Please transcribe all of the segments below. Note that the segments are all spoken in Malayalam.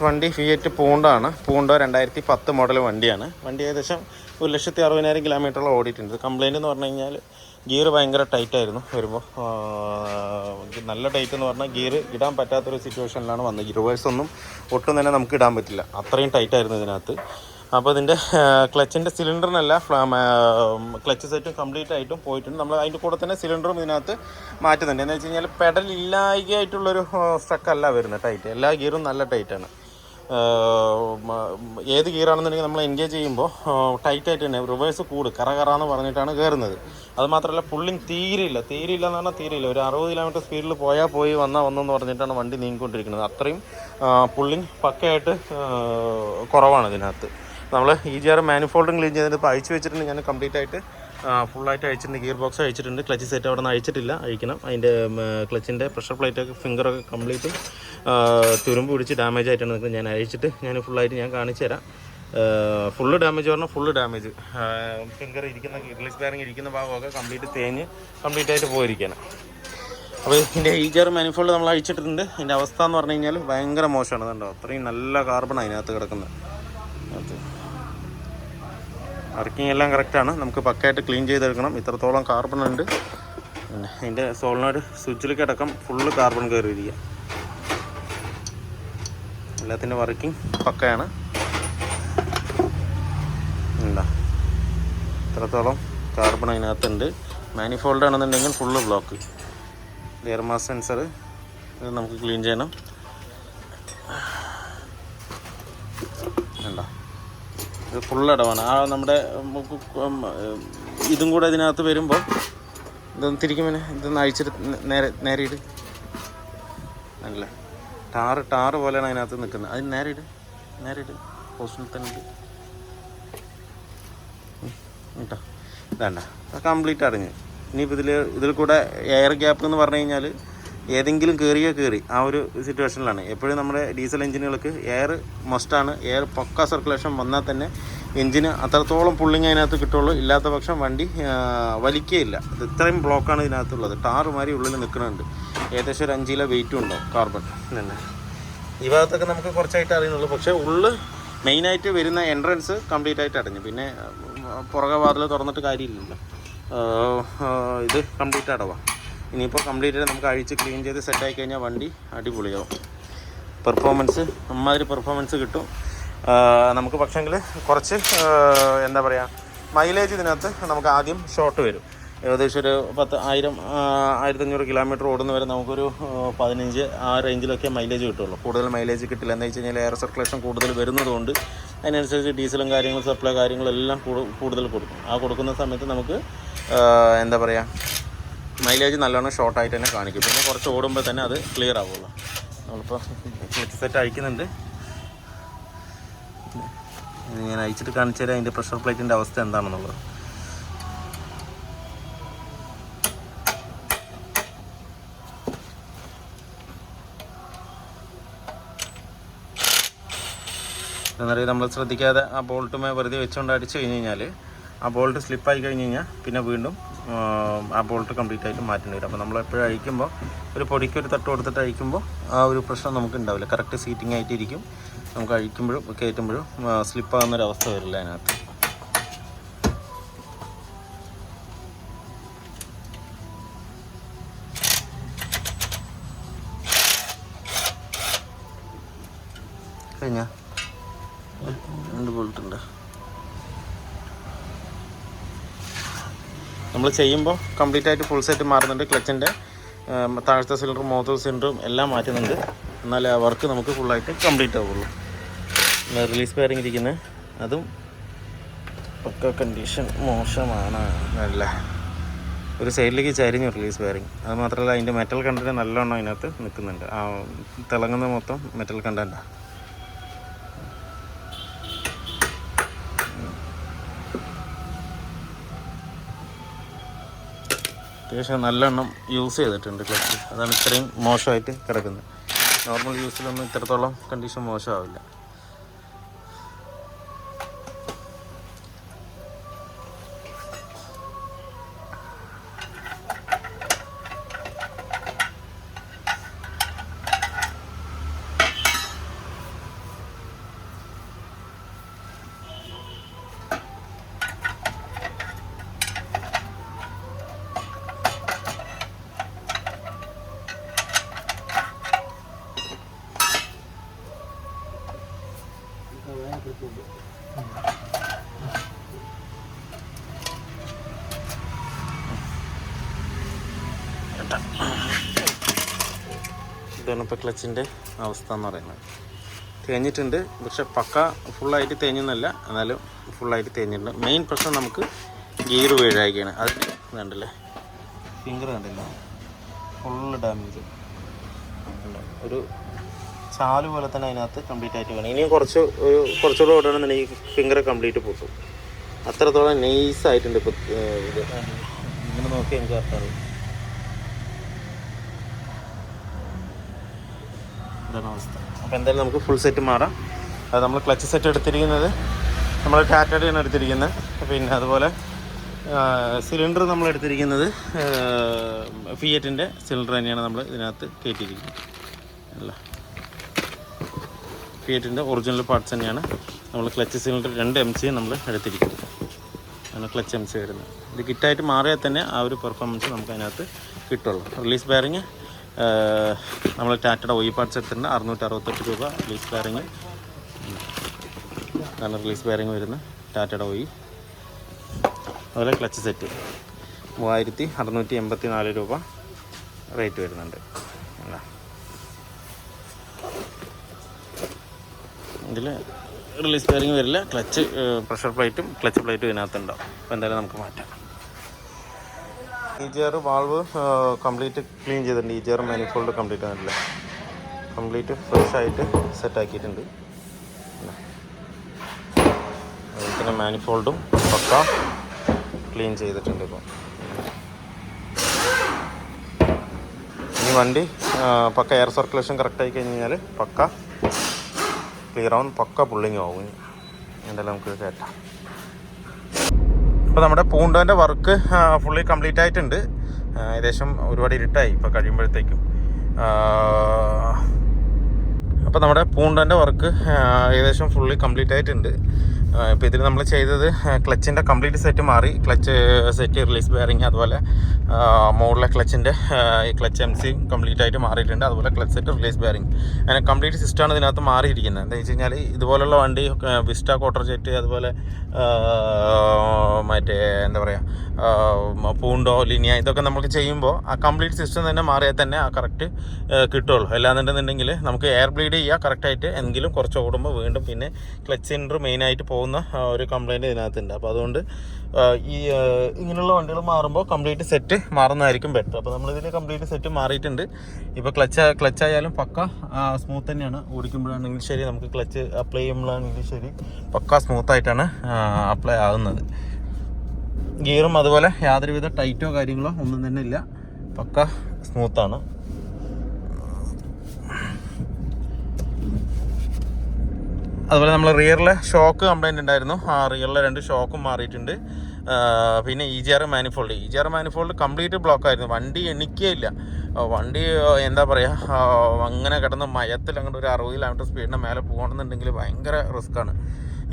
വണ്ടി ഫിയറ്റ് പൂണ്ടാണ്. പൂണ്ടോ 2010 മോഡൽ വണ്ടിയാണ്. വണ്ടി ഏകദേശം 1,60,000 കിലോമീറ്ററോളം ഓടിയിട്ടുണ്ട്. കംപ്ലയിൻ്റ് എന്ന് പറഞ്ഞു കഴിഞ്ഞാൽ ഗിയർ ഭയങ്കര ടൈറ്റായിരുന്നു വരുമ്പോൾ. നല്ല ടൈറ്റ് എന്ന് പറഞ്ഞാൽ ഗിയർ ഇടാൻ പറ്റാത്തൊരു സിറ്റുവേഷനിലാണ് വന്നത്. റിവേഴ്സൊന്നും ഒട്ടും തന്നെ നമുക്ക് ഇടാൻ പറ്റില്ല, അത്രയും ടൈറ്റായിരുന്നു ഇതിനകത്ത്. അപ്പോൾ ഇതിൻ്റെ ക്ലച്ചിൻ്റെ സിലിണ്ടറിനല്ല, ക്ലച്ച് സെറ്റും കംപ്ലീറ്റ് ആയിട്ടും പോയിട്ടുണ്ട്. നമ്മൾ അതിൻ്റെ കൂടെ തന്നെ സിലിണ്ടറും ഇതിനകത്ത് മാറ്റുന്നുണ്ട്. എന്ന് വെച്ച് കഴിഞ്ഞാൽ പെഡൽ ഇല്ലായ്കയായിട്ടുള്ളൊരു സ്ട്രക്കല്ല വരുന്നത്, ടൈറ്റ്. എല്ലാ ഗിയറും നല്ല ടൈറ്റാണ്. ഏത് ഗിയറാണെന്നുണ്ടെങ്കിൽ നമ്മൾ എൻഗേജ് ചെയ്യുമ്പോൾ ടൈറ്റായിട്ട് തന്നെ റിവേഴ്സ് കറാന്ന് പറഞ്ഞിട്ടാണ് കയറുന്നത്. അതുമാത്രമല്ല പുള്ളിങ് തീരെയില്ല എന്ന് പറഞ്ഞാൽ തീരെയില്ല. ഒരു 60 കിലോമീറ്റർ സ്പീഡിൽ പോയി വന്നെന്ന് പറഞ്ഞിട്ടാണ് വണ്ടി നീങ്ങിക്കൊണ്ടിരിക്കുന്നത്. അത്രയും പുള്ളിങ് പക്കയായിട്ട് കുറവാണ് ഇതിനകത്ത്. നമ്മൾ EGR മാനിഫോൾഡും ക്ലീൻ ചെയ്തിട്ട് ഇപ്പോൾ അഴിച്ചു വെച്ചിട്ടുണ്ട്. ഞാൻ കംപ്ലീറ്റ് ആയിട്ട് ഫുള്ളായിട്ട് അഴിച്ചിട്ടുണ്ട്. ഗിയർ ബോക്സ് അഴിച്ചിട്ടുണ്ട്. ക്ലച്ച് സെറ്റ് അവിടെ നിന്ന് അഴിച്ചിട്ടില്ല, അഴിക്കണം. അതിൻ്റെ ക്ലച്ചിൻ്റെ പ്രഷർ പ്ലേറ്റൊക്കെ ഫിംഗറൊക്കെ കംപ്ലീറ്റ് തുരുമ്പ് പിടിച്ച് ഡാമേജ് ആയിട്ടാണ് നിൽക്കുന്നത്. ഞാൻ അഴിച്ചിട്ട് ഫുള്ളായിട്ട് ഞാൻ കാണിച്ചു തരാം. ഫുള്ള് ഡാമേജ് പറഞ്ഞാൽ ഫുള്ള് ഡാമേജ്. ഫിംഗർ ഇരിക്കുന്ന റിലീസ് ബെയറിംഗ് ഇരിക്കുന്ന ഭാഗമൊക്കെ കംപ്ലീറ്റ് ആയിട്ട് പോയിരിക്കുകയാണ്. അപ്പോൾ ഇതിൻ്റെ EGR മാനിഫോൾഡ് നമ്മൾ അഴിച്ചിട്ടുണ്ട്. ഇതിൻ്റെ അവസ്ഥ എന്ന് പറഞ്ഞു കഴിഞ്ഞാൽ ഭയങ്കര മോശമാണ്. കണ്ടോ, അത്രയും നല്ല കാർബൺ അതിനകത്ത് കിടക്കുന്നത്. വർക്കിംഗ് എല്ലാം കറക്റ്റാണ്. നമുക്ക് പക്കയായിട്ട് ക്ലീൻ ചെയ്തെടുക്കണം. ഇത്രത്തോളം കാർബൺ ഉണ്ട്. പിന്നെ അതിൻ്റെ സോളിനോയിഡ് സ്വിച്ചിലേക്ക് അടക്കം ഫുള്ള് കാർബൺ കയറിയിരിക്കുക. എല്ലാത്തിൻ്റെ വർക്കിംഗ് പക്കയാണ്. എന്താ ഇത്രത്തോളം കാർബൺ അതിനകത്തുണ്ട്. മാനിഫോൾഡ് ആണെന്നുണ്ടെങ്കിൽ full block. Air mass sensor ഇത് നമുക്ക് ക്ലീൻ ചെയ്യണം. വേണ്ട, ഇത് ഫുള്ള് അടവാണ്. നമ്മുടെ ഇതും കൂടെ ഇതിനകത്ത് വരുമ്പോൾ ഇതൊന്ന് തിരിക്കുമ്പോൾ ഇതൊന്ന് അഴിച്ചിട്ട് നേരെ ഇട്. അല്ല, ടാറ് പോലെയാണ് അതിനകത്ത് നിൽക്കുന്നത്. അത് നേരെ ഇട് പോസ്റ്റിൽ തന്നെ ഇട് കേട്ടോ. വേണ്ട, കംപ്ലീറ്റ് അടഞ്ഞ്. ഇനിയിപ്പോൾ ഇതിൽ കൂടെ എയർ ഗ്യാപ്പ് എന്ന് പറഞ്ഞു കഴിഞ്ഞാൽ ഏതെങ്കിലും കയറി ആ ഒരു സിറ്റുവേഷനിലാണ്. എപ്പോഴും നമ്മുടെ ഡീസൽ എഞ്ചിനുകൾക്ക് എയർ മസ്റ്റാണ്. എയർ പക്ക സർക്കുലേഷൻ വന്നാൽ തന്നെ എഞ്ചിന് അത്രത്തോളം പുള്ളിങ് അതിനകത്ത് കിട്ടുള്ളൂ. ഇല്ലാത്ത പക്ഷം വണ്ടി വലിക്കുകയില്ല. ഇത് ഇത്രയും ബ്ലോക്കാണ് ഇതിനകത്തുള്ളത്. ടാറ് മാതിരി ഉള്ളിൽ നിൽക്കുന്നുണ്ട്. ഏകദേശം ഒരു 5 കിലോ വെയിറ്റും ഉണ്ടാവും കാർബൺ തന്നെ. ഈ ഭാഗത്തൊക്കെ നമുക്ക് കുറച്ചായിട്ട് അറിയുന്നുള്ളൂ. പക്ഷേ ഉള്ളിൽ മെയിനായിട്ട് വരുന്ന എൻട്രൻസ് കംപ്ലീറ്റ് ആയിട്ട് അടഞ്ഞു. പിന്നെ പുറകെ വാതിൽ തുറന്നിട്ട് കാര്യമില്ലല്ലോ. ഇത് കംപ്ലീറ്റ് അടവാണ്. ഇനിയിപ്പോൾ കംപ്ലീറ്റ് നമുക്ക് അഴിച്ച് ക്ലീൻ ചെയ്ത് സെറ്റായി കഴിഞ്ഞാൽ വണ്ടി അടിപൊളിയാവും. അമ്മാതിരി പെർഫോമൻസ് കിട്ടും നമുക്ക്. പക്ഷേങ്കിൽ കുറച്ച് എന്താ പറയുക, മൈലേജ് ഇതിനകത്ത് നമുക്ക് ആദ്യം ഷോർട്ട് വരും. ഏകദേശം ഒരു 1,500 കിലോമീറ്റർ ഓടുന്ന വരെ നമുക്കൊരു 15 ആ റേഞ്ചിലൊക്കെ മൈലേജ് കിട്ടുള്ളൂ. കൂടുതൽ മൈലേജ് കിട്ടില്ല. എന്ന് വെച്ച് കഴിഞ്ഞാൽ എയർ സർക്കുലേഷൻ കൂടുതൽ വരുന്നതുകൊണ്ട് അതിനനുസരിച്ച് ഡീസലും കാര്യങ്ങളും സപ്ലൈ കാര്യങ്ങളെല്ലാം കൂടുതൽ കൊടുക്കും. ആ കൊടുക്കുന്ന സമയത്ത് നമുക്ക് എന്താ പറയുക, മൈലേജ് നല്ലോണം ഷോർട്ടായിട്ട് തന്നെ കാണിക്കും. പിന്നെ കുറച്ച് ഓടുമ്പോൾ തന്നെ അത് ക്ലിയർ ആവുള്ളൂ. നമ്മളിപ്പോൾ ക്ലച്ച് സെറ്റ് അഴിക്കുന്നുണ്ട്. ഞാൻ അഴിച്ചിട്ട് കാണിച്ചു തരാം അതിൻ്റെ പ്രഷർ പ്ലേറ്റിൻ്റെ അവസ്ഥ എന്താണെന്നുള്ളത്. എന്നറിയാം, നമ്മൾ ശ്രദ്ധിക്കാതെ ആ ബോൾട്ടുമേ വെറുതെ വെച്ചുകൊണ്ട് അടിച്ചു കഴിഞ്ഞ് കഴിഞ്ഞാൽ ആ ബോൾട്ട് സ്ലിപ്പായി കഴിഞ്ഞ് കഴിഞ്ഞാൽ പിന്നെ വീണ്ടും ആ ബോൾട്ട് കംപ്ലീറ്റ് ആയിട്ട് മാറ്റേണ്ടി വരും. അപ്പോൾ നമ്മളെപ്പോഴും അഴിക്കുമ്പോൾ ഒരു പൊടിക്കൊരു തട്ട് കൊടുത്തിട്ട് അഴിക്കുമ്പോൾ ആ ഒരു പ്രശ്നം നമുക്ക് ഉണ്ടാവില്ല. കറക്റ്റ് സീറ്റിംഗ് ആയിട്ടിരിക്കും. നമുക്ക് അഴിക്കുമ്പോഴും കയറ്റുമ്പോഴും സ്ലിപ്പാകുന്നൊരവസ്ഥ വരില്ല അതിനകത്ത്. കഴിഞ്ഞ 2 ബോൾട്ടുണ്ട്. നമ്മൾ ചെയ്യുമ്പോൾ കംപ്ലീറ്റ് ആയിട്ട് ഫുൾ സെറ്റ് മാറുന്നുണ്ട്. ക്ലച്ചിൻ്റെ താഴത്തെ സിലിണ്ടറും മുഖത്തെ സിലിണ്ടറും എല്ലാം മാറ്റുന്നുണ്ട്. എന്നാലേ ആ വർക്ക് നമുക്ക് ഫുള്ളായിട്ട് കംപ്ലീറ്റ് ആവുള്ളൂ. റിലീസ് ബെയറിംഗ് ഇരിക്കുന്നത് അതും പക്ക കണ്ടീഷൻ മോശമാണ്. നല്ല ഒരു സൈഡിലേക്ക് ചരിഞ്ഞു റിലീസ് ബെയറിംഗ്. അത് മാത്രമല്ല അതിൻ്റെ മെറ്റൽ കണ്ടൻറ്റ് നല്ലോണം അതിനകത്ത് നിൽക്കുന്നുണ്ട്. ആ തിളങ്ങുന്ന മൊത്തം മെറ്റൽ കണ്ടൻറ്റാണ്. അത്യാവശ്യം നല്ലെണ്ണം യൂസ് ചെയ്തിട്ടുണ്ട് ക്ലച്ച്. അതാണ് ഇത്രയും മോശമായിട്ട് കിടക്കുന്നത്. നോർമൽ യൂസിലൊന്നും ഇത്രത്തോളം കണ്ടീഷൻ മോശമാവില്ല. ഇതാണ് ഇപ്പോൾ ക്ലച്ചിൻ്റെ അവസ്ഥ എന്ന് പറയുന്നത്. തേഞ്ഞിട്ടുണ്ട്, പക്ഷെ പക്ക ഫുള്ളായിട്ട് തേഞ്ഞെന്നല്ല, എന്നാലും ഫുള്ളായിട്ട് തേഞ്ഞിട്ടുണ്ട്. മെയിൻ പ്രശ്നം നമുക്ക് ഗിയർ വീഴായിക്കാണ്. അതിന് ഇതുണ്ടല്ലേ, ഫിംഗർ കണ്ടില്ല, ഫുള്ള് ഡാമേജ്. ഒരു ചാല് പോലെ തന്നെ അതിനകത്ത് കംപ്ലീറ്റ് ആയിട്ട് വേണം. ഇനിയും കുറച്ചുകൂടെ ഓടണമെന്നുണ്ടെങ്കിൽ ഈ ഫിംഗർ കംപ്ലീറ്റ് പൊട്ടും. അത്രത്തോളം നൈസായിട്ടുണ്ട് ഇപ്പോൾ ഇത്. ഇങ്ങനെ നോക്കി എനിക്ക് അർത്ഥം. ഇതാണ് അവസ്ഥ. അപ്പോൾ എന്തായാലും നമുക്ക് ഫുൾ സെറ്റ് മാറാം. അത് നമ്മൾ ക്ലച്ച് സെറ്റ് എടുത്തിരിക്കുന്നത് നമ്മൾ ടാറ്റയുടെയാണ് എടുത്തിരിക്കുന്നത്. പിന്നെ അതുപോലെ സിലിണ്ടർ നമ്മൾ എടുത്തിരിക്കുന്നത് ഫിയറ്റിൻ്റെ സിലിണ്ടർ തന്നെയാണ് നമ്മൾ ഇതിനകത്ത് കയറ്റിയിരിക്കുന്നത്. അല്ല, ഫിയറ്റിൻ്റെ ഒറിജിനൽ പാർട്സ് തന്നെയാണ് നമ്മൾ ക്ലച്ച് സിലിണ്ടർ 2 MC നമ്മൾ എടുത്തിരിക്കുന്നത്. അങ്ങനെ ക്ലച്ച് MC വരുന്നത്. ഇത് കിറ്റായിട്ട് മാറിയാൽ തന്നെ ആ ഒരു പെർഫോമൻസ് നമുക്ക് അതിനകത്ത് കിട്ടുള്ളൂ. റിലീസ് ബെയറിങ് നമ്മൾ ടാറ്റയുടെ OE പാർട്സ് എടുത്തിട്ടുണ്ട്. 668 രൂപ റിലീസ് ബെയറിങ്. അതാണ് റിലീസ് ബെയറിങ് വരുന്നത്, ടാറ്റയുടെ OE. അതുപോലെ ക്ലച്ച് സെറ്റ് 3684 രൂപ റേറ്റ് വരുന്നുണ്ട്. അല്ല, ഇതിൽ റിലീസ് ബെയറിങ് വരില്ല. ക്ലച്ച് പ്രഷർ പ്ലേറ്റും ക്ലച്ച് പ്ലേറ്റും ഇതിനകത്തുണ്ടാവും. അപ്പോൾ എന്തായാലും നമുക്ക് മാറ്റാം. EGR വാൾവ് കംപ്ലീറ്റ് ക്ലീൻ ചെയ്തിട്ടുണ്ട്. EGR മാനിഫോൾഡ് കംപ്ലീറ്റ് ആയിട്ടില്ല, കംപ്ലീറ്റ് ഫ്രഷ് ആയിട്ട് സെറ്റാക്കിയിട്ടുണ്ട്. പിന്നെ മാനിഫോൾഡും പക്ക ക്ലീൻ ചെയ്തിട്ടുണ്ട്. ഇപ്പോൾ ഇനി വണ്ടി പക്ക എയർ സർക്കുലേഷൻ കറക്റ്റായി കഴിഞ്ഞാൽ പക്ക ക്ലിയർ ആവും, പക്ക പുള്ളിങ് ആവും. എന്തായാലും നമുക്ക് കയറ്റാം. ഇപ്പോൾ നമ്മുടെ പൂണ്ടോൻ്റെ വർക്ക് ഫുള്ളി കംപ്ലീറ്റ് ആയിട്ടുണ്ട്. ഏകദേശം ഒരുപാട് ഇരുട്ടായി ഇപ്പോൾ കഴിയുമ്പോഴത്തേക്കും. അപ്പോൾ നമ്മുടെ പൂണ്ടോൻ്റെ വർക്ക് ഏകദേശം ഫുള്ളി കംപ്ലീറ്റ് ആയിട്ടുണ്ട്. ഇപ്പോൾ ഇതിൽ നമ്മൾ ചെയ്തത് ക്ലച്ചിൻ്റെ കംപ്ലീറ്റ് സെറ്റ് മാറി. ക്ലച്ച് സെറ്റ്, റിലീസ് ബെയറിങ്, അതുപോലെ മുകളിലെ ക്ലച്ചിൻ്റെ ഈ ക്ലച്ച് MC കംപ്ലീറ്റ് ആയിട്ട് മാറിയിട്ടുണ്ട്. അതുപോലെ ക്ലച്ച് സെറ്റ്, റിലീസ് ബെയറിങ്, അങ്ങനെ കംപ്ലീറ്റ് സിസ്റ്റമാണ് ഇതിനകത്ത് മാറിയിരിക്കുന്നത്. എന്താ വെച്ച് കഴിഞ്ഞാൽ ഇതുപോലുള്ള വണ്ടി വിസ്റ്റ, ക്വാർട്ടർ ജെറ്റ്, അതുപോലെ മറ്റേ എന്താ പറയുക പൂണ്ടോ, ലിനിയ, ഇതൊക്കെ നമുക്ക് ചെയ്യുമ്പോൾ ആ കംപ്ലീറ്റ് സിസ്റ്റം തന്നെ മാറിയാൽ തന്നെ ആ കറക്റ്റ് കിട്ടുള്ളൂ. അല്ലാന്നുണ്ടെന്നുണ്ടെങ്കിൽ നമുക്ക് എയർ ബ്ലീഡ് ചെയ്യുക കറക്റ്റായിട്ട്, എങ്കിലും കുറച്ച് ഓടുമ്പോൾ വീണ്ടും പിന്നെ ക്ലച്ച് സിലിണ്ടർ മെയിനായിട്ട് പോകുന്ന ഒരു കംപ്ലൈൻറ്റ് ഇതിനകത്തുണ്ട്. അപ്പോൾ അതുകൊണ്ട് ഈ ഇങ്ങനെയുള്ള വണ്ടികൾ മാറുമ്പോൾ കംപ്ലീറ്റ് സെറ്റ് മാറുന്നതായിരിക്കും ബെറ്റർ. അപ്പോൾ നമ്മളിതിൽ കംപ്ലീറ്റ് സെറ്റ് മാറിയിട്ടുണ്ട്. ഇപ്പോൾ ക്ലച്ച് ആയാലും പക്ക സ്മൂത്ത് തന്നെയാണ്. ഓടിക്കുമ്പോഴാണെങ്കിലും ശരി, നമുക്ക് ക്ലച്ച് അപ്ലൈ ചെയ്യുമ്പോഴാണെങ്കിലും ശരി, പക്ക സ്മൂത്തായിട്ടാണ് അപ്ലൈ ആകുന്നത്. ഗിയറും അതുപോലെ യാതൊരുവിധ ടൈറ്റോ കാര്യങ്ങളോ ഒന്നും തന്നെ ഇല്ല, പക്ക സ്മൂത്താണ്. അതുപോലെ നമ്മൾ റിയറിലെ ഷോക്ക് കംപ്ലൈൻറ്റ് ഉണ്ടായിരുന്നു. ആ റിയറിലെ 2 ഷോക്കും മാറിയിട്ടുണ്ട്. പിന്നെ EGR മാനിഫോൾഡ് കംപ്ലീറ്റ് ബ്ലോക്ക് ആയിരുന്നു. വണ്ടി എണിക്കുകയില്ല. വണ്ടി എന്താ പറയുക, അങ്ങനെ കിടന്ന് മയത്തിൽ അങ്ങോട്ട് ഒരു 60 km സ്പീഡിന് മേലെ പോകണമെന്നുണ്ടെങ്കിൽ ഭയങ്കര റിസ്ക്കാണ്.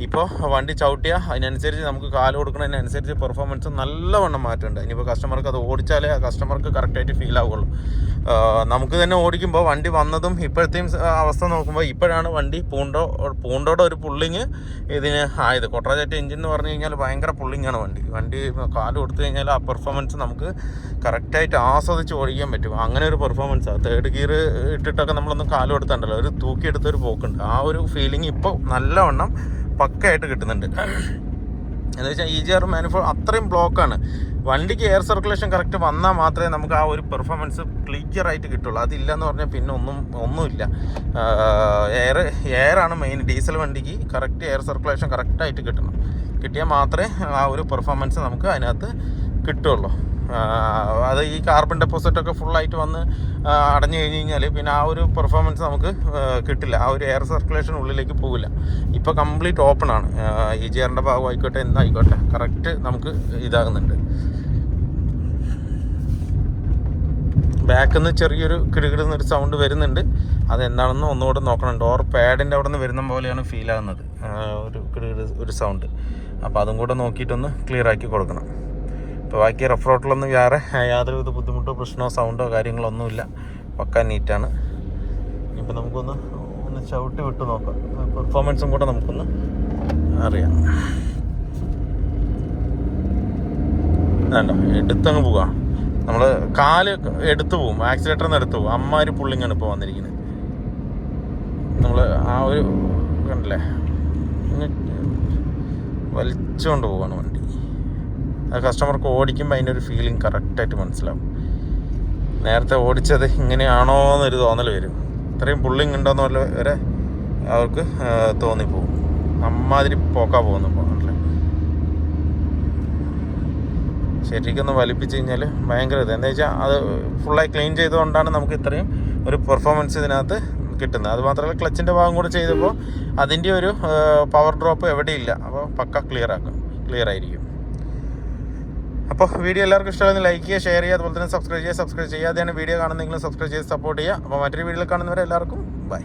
ഇപ്പോൾ വണ്ടി ചവിട്ടിയാൽ അതിനനുസരിച്ച് നമുക്ക് കാല് കൊടുക്കുന്നതിനനുസരിച്ച് പെർഫോമൻസ് നല്ലവണ്ണം മാറ്റമുണ്ട്. ഇനിയിപ്പോൾ കസ്റ്റമർക്ക് അത് ഓടിച്ചാലേ ആ കസ്റ്റമർക്ക് കറക്റ്റായിട്ട് ഫീൽ ആവുകയുള്ളൂ. നമുക്ക് തന്നെ ഓടിക്കുമ്പോൾ വണ്ടി വന്നതും ഇപ്പോഴത്തെയും അവസ്ഥ നോക്കുമ്പോൾ ഇപ്പോഴാണ് വണ്ടി പൂണ്ടോടെ ഒരു പുള്ളിങ് ഇതിന് ആയത്. കൊട്രാജറ്റ് എഞ്ചിൻ എന്ന് പറഞ്ഞു കഴിഞ്ഞാൽ ഭയങ്കര പുള്ളിങ്ങാണ് വണ്ടി കാല് കൊടുത്തു കഴിഞ്ഞാൽ ആ പെർഫോമൻസ് നമുക്ക് കറക്റ്റായിട്ട് ആസ്വദിച്ച് ഓടിക്കാൻ പറ്റും. അങ്ങനെ ഒരു പെർഫോമൻസാണ്. 3rd ഗിയർ ഇട്ടിട്ടൊക്കെ നമ്മളൊന്നും കാല് കൊടുത്തുണ്ടല്ലോ, ഒരു തൂക്കിയെടുത്തൊരു പോക്കുണ്ട്. ആ ഒരു ഫീലിംഗ് ഇപ്പോൾ നല്ലവണ്ണം പക്കയായിട്ട് കിട്ടുന്നുണ്ട്. എന്ന് വെച്ചാൽ EGR മാനിഫോൾഡ് അത്രയും ബ്ലോക്കാണ്. വണ്ടിക്ക് എയർ സർക്കുലേഷൻ കറക്റ്റ് വന്നാൽ മാത്രമേ നമുക്ക് ആ ഒരു പെർഫോമൻസ് ക്ലിയറായിട്ട് കിട്ടുള്ളൂ. അതില്ലെന്ന് പറഞ്ഞാൽ പിന്നെ ഒന്നുമില്ല. എയറാണ് മെയിൻ. ഡീസൽ വണ്ടിക്ക് കറക്റ്റ് എയർ സർക്കുലേഷൻ കറക്റ്റായിട്ട് കിട്ടിയാൽ മാത്രമേ ആ ഒരു പെർഫോമൻസ് നമുക്ക് അതിനകത്ത് കിട്ടുള്ളൂ. അത് ഈ കാർബൺ ഡെപ്പോസിറ്റൊക്കെ ഫുള്ളായിട്ട് വന്ന് അടഞ്ഞു കഴിഞ്ഞ് കഴിഞ്ഞാൽ പിന്നെ ആ ഒരു പെർഫോമൻസ് നമുക്ക് കിട്ടില്ല. ആ ഒരു എയർ സർക്കുലേഷൻ ഉള്ളിലേക്ക് പോകില്ല. ഇപ്പോൾ കംപ്ലീറ്റ് ഓപ്പണാണ്. EGRൻ്റെ ഭാഗമായിക്കോട്ടെ എന്തായിക്കോട്ടെ കറക്റ്റ് നമുക്ക് ഇതാകുന്നുണ്ട്. ബാക്കിൽ നിന്ന് ചെറിയൊരു കിടുകിടുന്നൊരു സൗണ്ട് വരുന്നുണ്ട്. അതെന്താണെന്ന് ഒന്നുകൂടെ നോക്കണം. ഡോർ പാഡിൻ്റെ അവിടെ നിന്ന് വരുന്ന പോലെയാണ് ഫീൽ ആകുന്നത്, ഒരു സൗണ്ട്. അപ്പോൾ അതും കൂടെ നോക്കിയിട്ടൊന്ന് ക്ലിയർ ആക്കി കൊടുക്കണം. ഇപ്പോൾ ബാക്കി റഫ് റോട്ടിലൊന്നും യാതൊരുവിധ ബുദ്ധിമുട്ടോ പ്രശ്നമോ സൗണ്ടോ കാര്യങ്ങളോ ഒന്നുമില്ല, പക്ക നീറ്റാണ്. ഇപ്പോൾ നമുക്കൊന്ന് ഒന്ന് ചവിട്ടി വിട്ട് നോക്കാം, പെർഫോമൻസും കൂടെ നമുക്കൊന്ന് അറിയാം. വേണ്ട, എടുത്തങ്ങ് പോവാം. നമ്മൾ കാല് എടുത്തു പോവും, ആക്സിലേറ്ററിൽ നിന്ന് എടുത്തു പോകും. അമ്മാതിരി പുള്ളിങ്ങാണ് ഇപ്പോൾ വന്നിരിക്കുന്നത്. നമ്മൾ ആ ഒരു കണ്ടില്ലേ, വലിച്ചുകൊണ്ട് പോവാണ് വണ്ടി. ആ കസ്റ്റമർക്ക് ഓടിക്കുമ്പോൾ അതിൻ്റെ ഒരു ഫീലിംഗ് കറക്റ്റായിട്ട് മനസ്സിലാവും. നേരത്തെ ഓടിച്ചത് ഇങ്ങനെയാണോ എന്നൊരു തോന്നൽ വരും. ഇത്രയും പുള്ളിങ് ഉണ്ടോയെന്ന് വരെ അവർക്ക് തോന്നിപ്പോവും. അമ്മാതിരി പോക്കാ പോകുന്നു ഇപ്പോൾ കണ്ടില്ലേ. ശരിക്കൊന്ന് വലിപ്പിച്ച് കഴിഞ്ഞാൽ ഭയങ്കര ഇത് എന്താ വെച്ചാൽ അത് ഫുള്ളായി ക്ലീൻ ചെയ്തുകൊണ്ടാണ് നമുക്ക് ഇത്രയും ഒരു പെർഫോമൻസ് ഇതിനകത്ത് കിട്ടുന്നത്. അതുമാത്രമല്ല ക്ലച്ചിൻ്റെ ഭാഗം കൂടെ ചെയ്തപ്പോൾ അതിൻ്റെ ഒരു പവർ ഡ്രോപ്പ് എവിടെയില്ല. അപ്പോൾ പക്ക ക്ലിയർ ആയിരിക്കും. അപ്പോൾ വീഡിയോ എല്ലാവർക്കും ഇഷ്ടമായിരുന്നു ലൈക്ക് ചെയ്യുക, ഷെയർ ചെയ്യുക, അതുപോലെ തന്നെ സബ്സ്ക്രൈബ് ചെയ്യാതെയാണ് വീഡിയോ കാണുന്നതെങ്കിലും സബ്സ്ക്രൈബ് ചെയ്ത് സപ്പോർട്ട് ചെയ്യുക. അപ്പോൾ മറ്റൊരു വീഡിയോയിൽ കാണുന്നവരെ എല്ലാവർക്കും ബൈ.